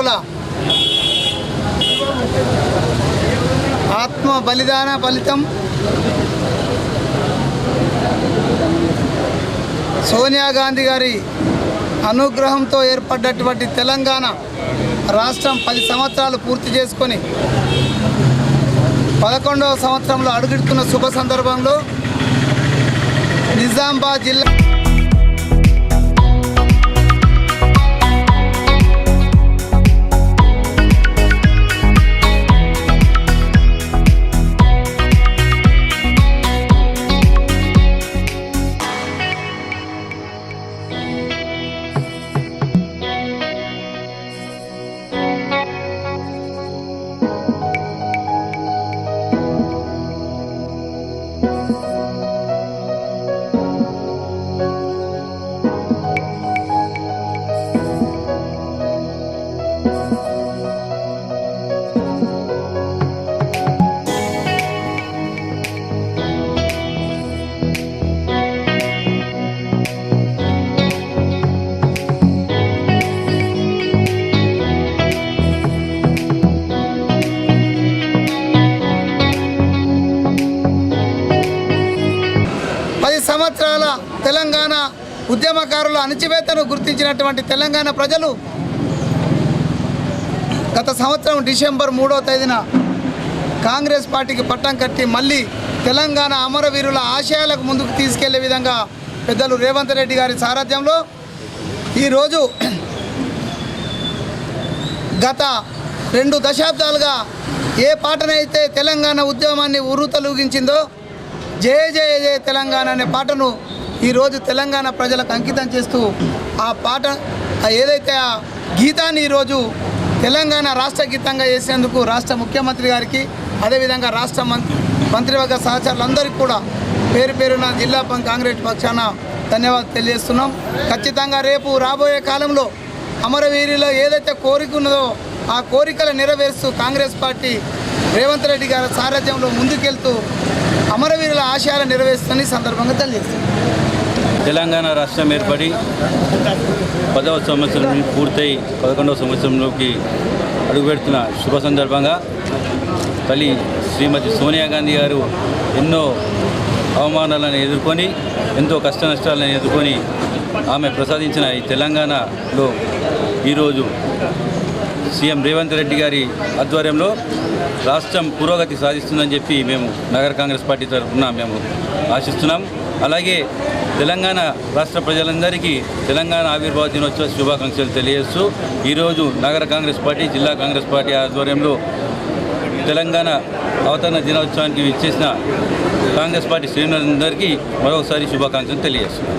అమరవీరుల ఆత్మ బలిదాన ఫలితం సోనియా గాంధీ గారి అనుగ్రహంతో ఏర్పడ్డటువంటి తెలంగాణ రాష్ట్రం 10 సంవత్సరాలు పూర్తి చేసుకొని 11వ సంవత్సరంలో అడుగుతున్న శుభ సందర్భంలో నిజామాబాద్ జిల్లా సంవత్సరాల తెలంగాణ ఉద్యమకారుల అణచివేతను గుర్తించినటువంటి తెలంగాణ ప్రజలు గత సంవత్సరం డిసెంబర్ 3వ తేదీన కాంగ్రెస్ పార్టీకి పట్టం కట్టి మళ్ళీ తెలంగాణ అమరవీరుల ఆశయాలకు ముందుకు తీసుకెళ్లే విధంగా పెద్దలు రేవంత్ రెడ్డి గారి సారథ్యంలో ఈరోజు గత 2 దశాబ్దాలుగా ఏ పాటనైతే తెలంగాణ ఉద్యమాన్ని ఉర్రూతలూగించిందో జయ జయ జయ తెలంగాణ అనే పాటను ఈరోజు తెలంగాణ ప్రజలకు అంకితం చేస్తూ ఆ పాట ఏదైతే ఆ గీతాన్ని ఈరోజు తెలంగాణ రాష్ట్ర గీతంగా చేసేందుకు రాష్ట్ర ముఖ్యమంత్రి గారికి అదేవిధంగా రాష్ట్ర మంత్రివర్గ సహచరులందరికీ కూడా పేరు పేరున జిల్లా కాంగ్రెస్ పక్షాన ధన్యవాదాలు తెలియజేస్తున్నాం. ఖచ్చితంగా రేపు రాబోయే కాలంలో అమరవీరులో ఏదైతే కోరిక ఉన్నదో ఆ కోరికలు నెరవేరుస్తూ కాంగ్రెస్ పార్టీ రేవంత్ రెడ్డి గారి సారథ్యంలో ముందుకెళ్తూ అమరవీరుల ఆశయాలు నెరవేరుస్తున్న సందర్భంగా తెలియజేస్తుంది. తెలంగాణ రాష్ట్రం ఏర్పడి 10వ సంవత్సరం పూర్తయి 11వ సంవత్సరంలోకి అడుగుపెడుతున్న శుభ సందర్భంగా తల్లి శ్రీమతి సోనియా గాంధీ గారు ఎన్నో అవమానాలను ఎదుర్కొని ఎంతో కష్ట నష్టాలను ఎదుర్కొని ఆమె ప్రసాదించిన ఈ తెలంగాణలో ఈరోజు సీఎం రేవంత్ రెడ్డి గారి ఆధ్వర్యంలో రాష్ట్రం పురోగతి సాధిస్తుందని చెప్పి మేము నగర కాంగ్రెస్ పార్టీ తరఫున మేము ఆశిస్తున్నాం. అలాగే తెలంగాణ రాష్ట్ర ప్రజలందరికీ తెలంగాణ ఆవిర్భావ దినోత్సవ శుభాకాంక్షలు తెలియజేస్తూ ఈరోజు నగర కాంగ్రెస్ పార్టీ జిల్లా కాంగ్రెస్ పార్టీ ఆధ్వర్యంలో తెలంగాణ అవతరణ దినోత్సవానికి ఇచ్చేసిన కాంగ్రెస్ పార్టీ శ్రేణులందరికీ మరొకసారి శుభాకాంక్షలు తెలియజేస్తున్నాం.